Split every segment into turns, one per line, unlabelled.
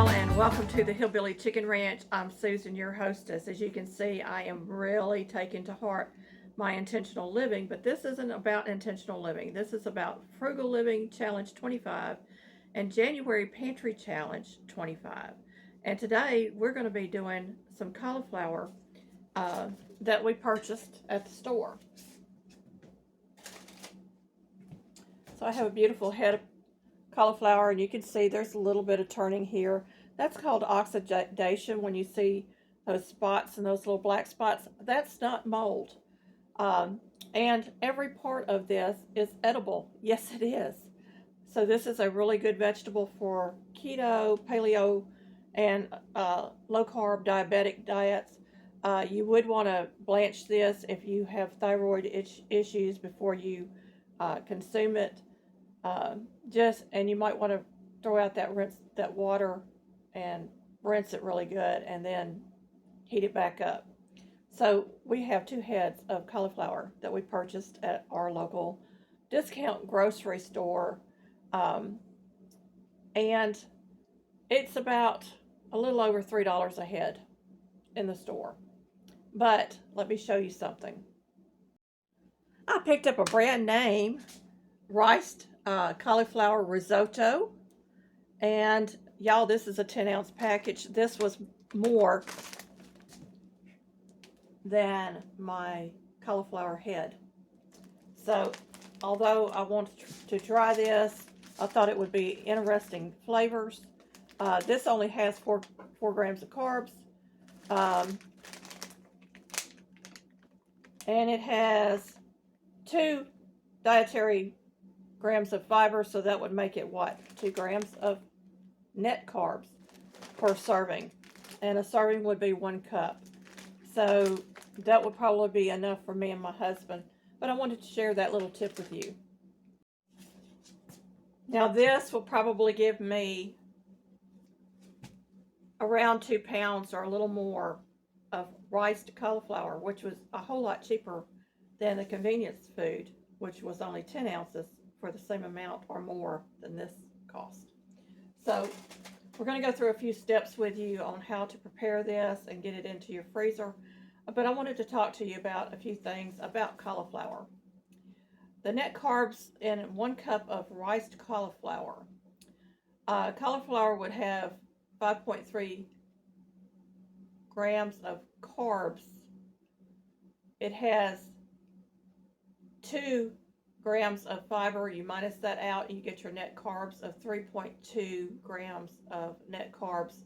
and welcome to the Hillbilly Chicken Ranch. I'm Susan, your hostess. As you can see, I am really taking to heart my intentional living, but this isn't about intentional living. This is about Frugal Living Challenge 25 and January Pantry Challenge 25. And today we're going to be doing some cauliflower that we purchased at the store. So I have a beautiful head of cauliflower, and you can see there's a little bit of turning here. That's called oxidation. When you see those spots and those little black spots, that's not mold. And every part of this is edible. Yes, it is. So this is a really good vegetable for keto, paleo, and low-carb diabetic diets. You would want to blanch this if you have thyroid issues before you consume it. And you might want to throw out that water and rinse it really good and then heat it back up. So we have 2 heads of cauliflower that we purchased at our local discount grocery store, and it's about a little over $3 a head in the store. But let me show you something. I picked up a brand name riced cauliflower risotto, and y'all, this is a 10-ounce package. This was more than my cauliflower head. So although I wanted to try this, I thought it would be interesting flavors. This only has 4 grams of carbs, and it has 2 dietary grams of fiber, so that would make it what, 2 grams of net carbs per serving, and a serving would be 1 cup. So that would probably be enough for me and my husband, but I wanted to share that little tip with you. Now this will probably give me around 2 pounds or a little more of riced cauliflower, which was a whole lot cheaper than the convenience food, which was only 10 ounces for the same amount or more than this cost. So we're going to go through a few steps with you on how to prepare this and get it into your freezer. But I wanted to talk to you about a few things about cauliflower. The net carbs in 1 cup of riced cauliflower. Cauliflower would have 5.3 grams of carbs. It has 2 grams of fiber. You minus that out and you get your net carbs of 3.2 grams of net carbs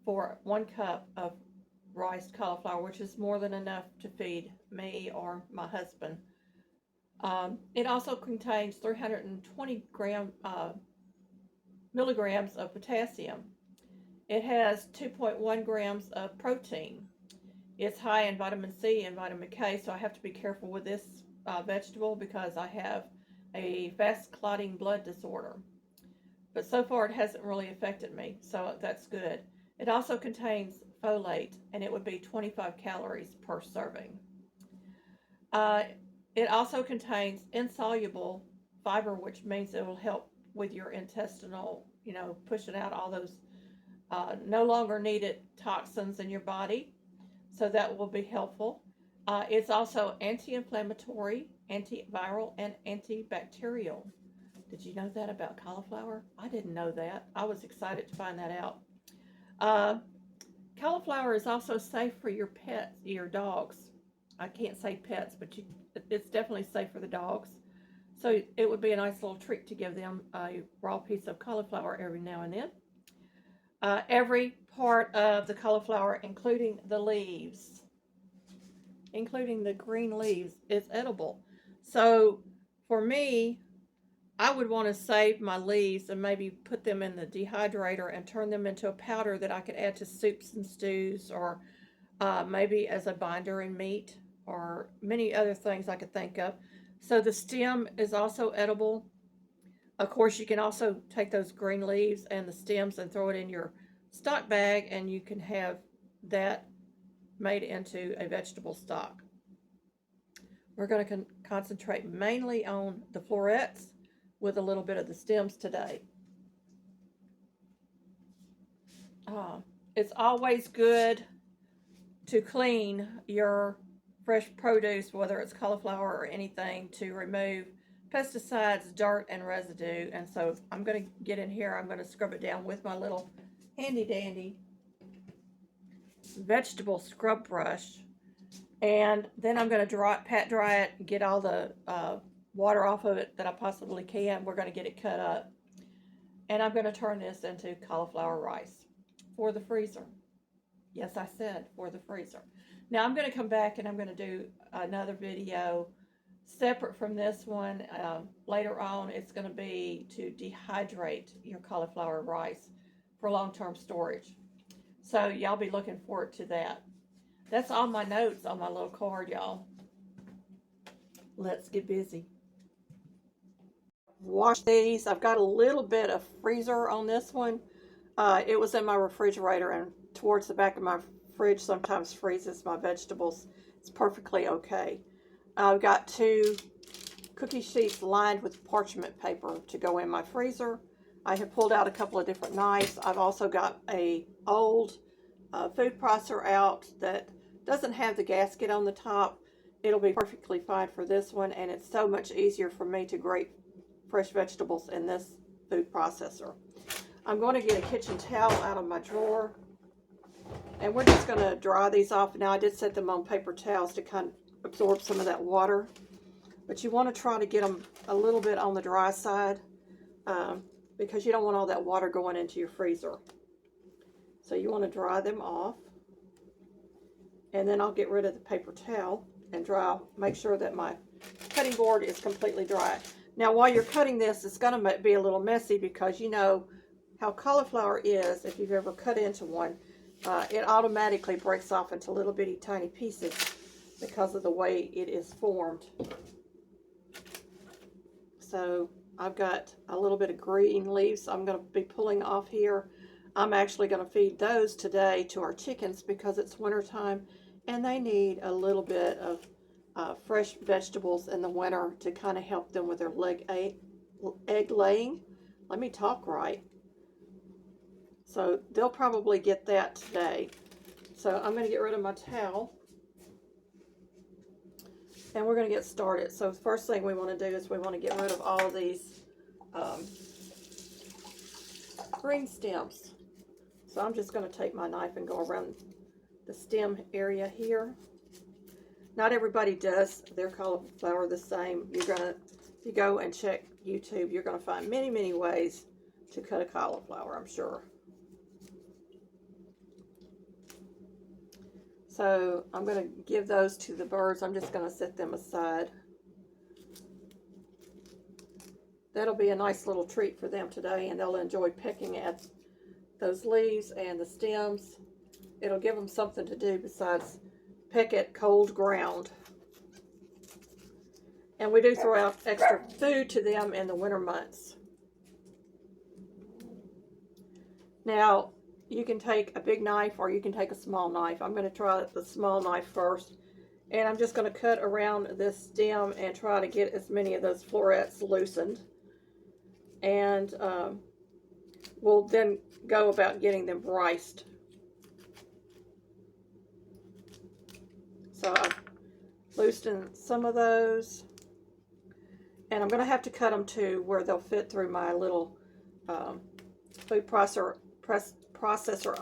for 1 cup of riced cauliflower, which is more than enough to feed me or my husband. It also contains 320 milligrams of potassium. It has 2.1 grams of protein. It's high in vitamin C and vitamin K, so I have to be careful with this vegetable because I have a fast clotting blood disorder. But so far it hasn't really affected me, so that's good. It also contains folate, and it would be 25 calories per serving. It also contains insoluble fiber, which means it will help with your intestinal, pushing out all those no longer needed toxins in your body. So that will be helpful. It's also anti-inflammatory, antiviral, and antibacterial. Did you know that about cauliflower? I didn't know that. I was excited to find that out. Cauliflower is also safe for your pets, your dogs. I can't say pets, but it's definitely safe for the dogs. So it would be a nice little treat to give them a raw piece of cauliflower every now and then. Every part of the cauliflower, including the leaves, including the green leaves, is edible. So for me, I would want to save my leaves and maybe put them in the dehydrator and turn them into a powder that I could add to soups and stews, or maybe as a binder in meat, or many other things I could think of. So the stem is also edible. Of course, you can also take those green leaves and the stems and throw it in your stock bag, and you can have that made into a vegetable stock. We're going to concentrate mainly on the florets with a little bit of the stems today. It's always good to clean your fresh produce, whether it's cauliflower or anything, to remove pesticides, dirt, and residue. And so I'm going to get in here. I'm going to scrub it down with my little handy dandy vegetable scrub brush. And then I'm going to pat dry it, get all the water off of it that I possibly can. We're going to get it cut up. And I'm going to turn this into cauliflower rice for the freezer. Yes, I said for the freezer. Now I'm going to come back and I'm going to do another video separate from this one. Later on, it's going to be to dehydrate your cauliflower rice for long-term storage. So y'all be looking forward to that. That's all my notes on my little card, y'all. Let's get busy. Wash these. I've got a little bit of freezer on this one. It was in my refrigerator, and towards the back of my fridge sometimes freezes my vegetables. It's perfectly okay. I've got 2 cookie sheets lined with parchment paper to go in my freezer. I have pulled out a couple of different knives. I've also got a old food processor out that doesn't have the gasket on the top. It'll be perfectly fine for this one, and it's so much easier for me to grate fresh vegetables in this food processor. I'm going to get a kitchen towel out of my drawer, and we're just going to dry these off. Now, I did set them on paper towels to kind of absorb some of that water, but you want to try to get them a little bit on the dry side because you don't want all that water going into your freezer. So you want to dry them off, and then I'll get rid of the paper towel and make sure that my cutting board is completely dry. Now, while you're cutting this, it's going to be a little messy because you know how cauliflower is. If you've ever cut into one, it automatically breaks off into little bitty tiny pieces because of the way it is formed. So I've got a little bit of green leaves I'm going to be pulling off here. I'm actually going to feed those today to our chickens because it's wintertime and they need a little bit of fresh vegetables in the winter to kind of help them with their egg laying. Let me talk right. So they'll probably get that today. So I'm going to get rid of my towel. And we're going to get started. So the first thing we want to do is we want to get rid of all of these green stems. So I'm just going to take my knife and go around the stem area here. Not everybody does their cauliflower the same. If you go and check YouTube, you're going to find many, many ways to cut a cauliflower, I'm sure. So I'm going to give those to the birds. I'm just going to set them aside. That'll be a nice little treat for them today, and they'll enjoy pecking at those leaves and the stems. It'll give them something to do besides peck at cold ground. And we do throw out extra food to them in the winter months. Now, you can take a big knife or you can take a small knife. I'm going to try the small knife first. And I'm just going to cut around this stem and try to get as many of those florets loosened. And we'll then go about getting them riced. So I've loosened some of those. And I'm going to have to cut them to where they'll fit through my little food processor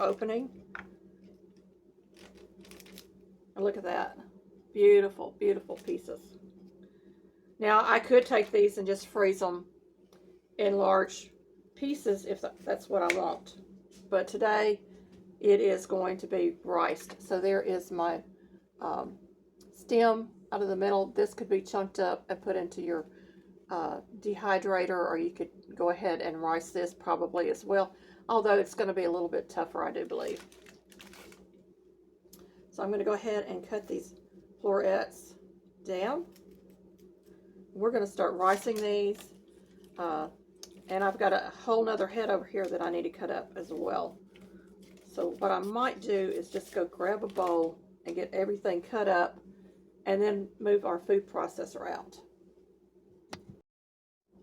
opening. And look at that. Beautiful, beautiful pieces. Now, I could take these and just freeze them in large pieces if that's what I want. But today, it is going to be riced. So there is my stem out of the middle. This could be chunked up and put into your dehydrator, or you could go ahead and rice this probably as well. Although it's going to be a little bit tougher, I do believe. So I'm going to go ahead and cut these florets down. We're going to start ricing these. And I've got a whole nother head over here that I need to cut up as well. So what I might do is just go grab a bowl and get everything cut up and then move our food processor out.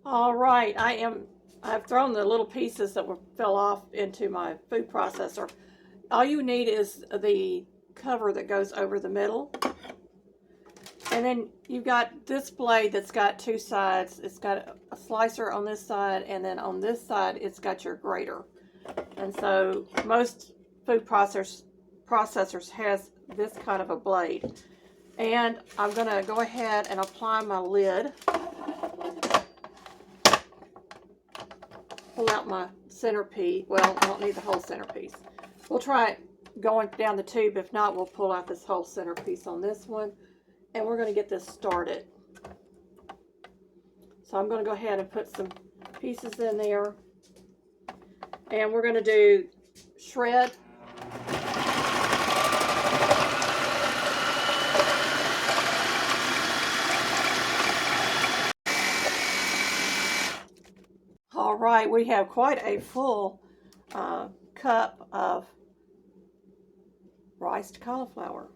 All right, I am I've thrown the little pieces that fell off into my food processor. All you need is the cover that goes over the middle. And then you've got this blade that's got two sides. It's got a slicer on this side, and then on this side it's got your grater. And so most food processors has this kind of a blade. And I'm going to go ahead and apply my lid. Pull out my centerpiece. Well, I don't need the whole centerpiece. We'll try going down the tube. If not, we'll pull out this whole centerpiece on this one. And we're going to get this started. So I'm going to go ahead and put some pieces in there. And we're going to do shred. All right, we have quite a full cup of riced cauliflower.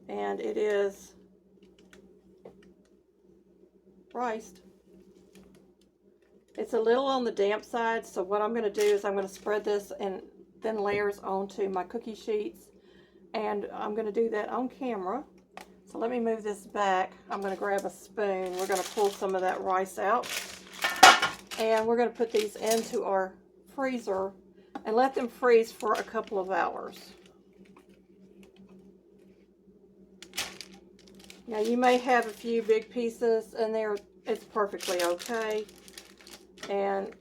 And it is riced. It's a little on the damp side, so what I'm going to do is I'm going to spread this in thin layers onto my cookie sheets, and I'm going to do that on camera. So let me move this back. I'm going to grab a spoon. We're going to pull some of that rice out, and we're going to put these into our freezer and let them freeze for a couple of hours. Now you may have a few big pieces in there. It's perfectly okay. And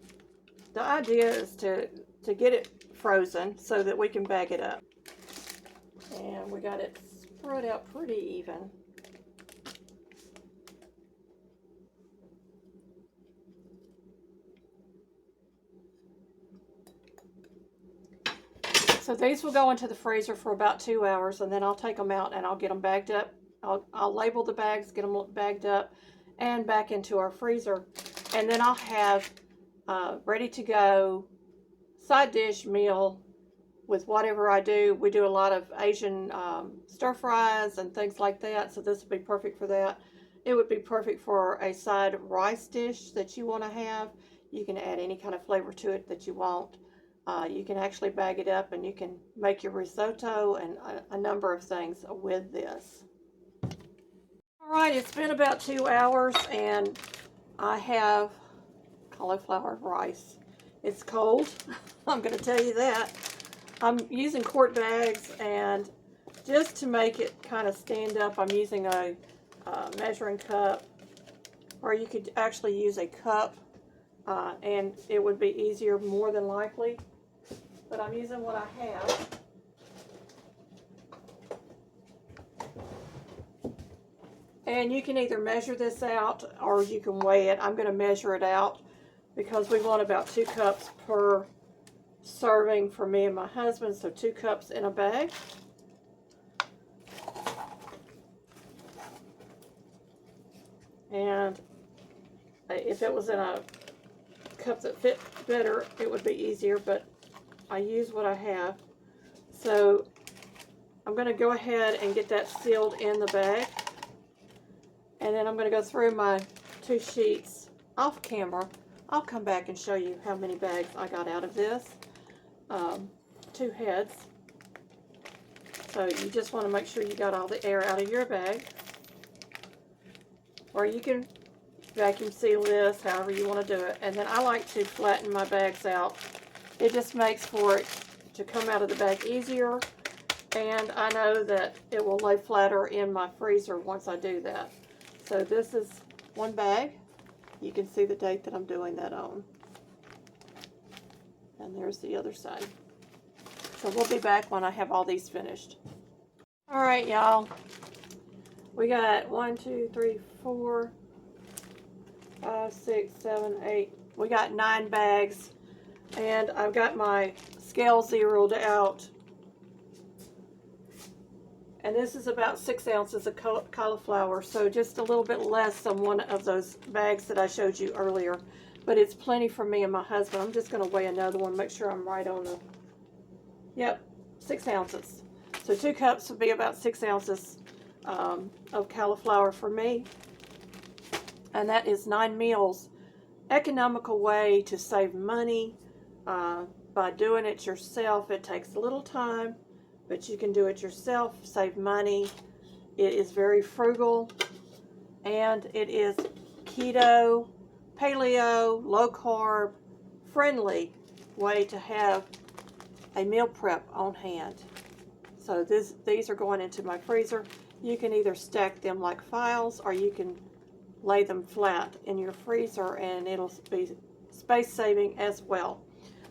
the idea is to get it frozen so that we can bag it up. And we got it spread out pretty even. So these will go into the freezer for about 2 hours, and then I'll take them out and I'll get them bagged up. I'll label the bags, get them bagged up, and back into our freezer. And then I'll have ready to go side dish meal with whatever I do. We do a lot of Asian stir fries and things like that, so this would be perfect for that. It would be perfect for a side rice dish that you want to have. You can add any kind of flavor to it that you want. You can actually bag it up and you can make your risotto and a number of things with this. Alright, it's been about 2 hours and I have cauliflower rice. It's cold, I'm going to tell you that. I'm using quart bags, and just to make it kind of stand up, I'm using a measuring cup, or you could actually use a cup, and it would be easier more than likely. But I'm using what I have. And you can either measure this out or you can weigh it. I'm going to measure it out because we want about 2 cups per serving for me and my husband. So 2 cups in a bag. And if it was in a cup that fit better, it would be easier, but I use what I have. So I'm going to go ahead and get that sealed in the bag. And then I'm going to go through my 2 sheets off camera. I'll come back and show you how many bags I got out of this. 2 heads. So you just want to make sure you got all the air out of your bag. Or you can vacuum seal this, however you want to do it. And then I like to flatten my bags out. It just makes for it to come out of the bag easier. And I know that it will lay flatter in my freezer once I do that. So this is 1 bag. You can see the date that I'm doing that on. And there's the other side. So we'll be back when I have all these finished. Alright, y'all. We got 1, 2, 3, 4, 5, 6, 7, 8. We got 9 bags. And I've got my scale zeroed out. And this is about 6 ounces of cauliflower, so just a little bit less than one of those bags that I showed you earlier. But it's plenty for me and my husband. I'm just going to weigh another one, make sure I'm right on the... Yep, 6 ounces. So 2 cups would be about 6 ounces of cauliflower for me. And that is 9 meals economical way to save money by doing it yourself. It takes a little time, but you can do it yourself, save money. It is very frugal, and it is keto, paleo, low carb, friendly way to have a meal prep on hand. So these are going into my freezer. You can either stack them like files, or you can lay them flat in your freezer, and it'll be space saving as well.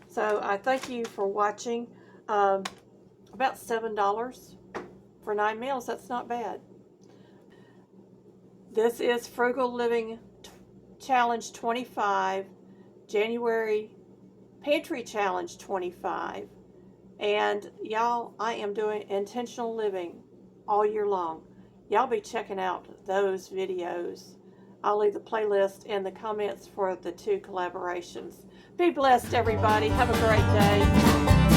So I thank you for watching. About $7 for 9 meals. That's not bad. This is Frugal Living Challenge 25, January Pantry Challenge 25. And y'all, I am doing intentional living all year long. Y'all be checking out those videos. I'll leave the playlist in the comments for the 2 collaborations. Be blessed, everybody. Have a great day.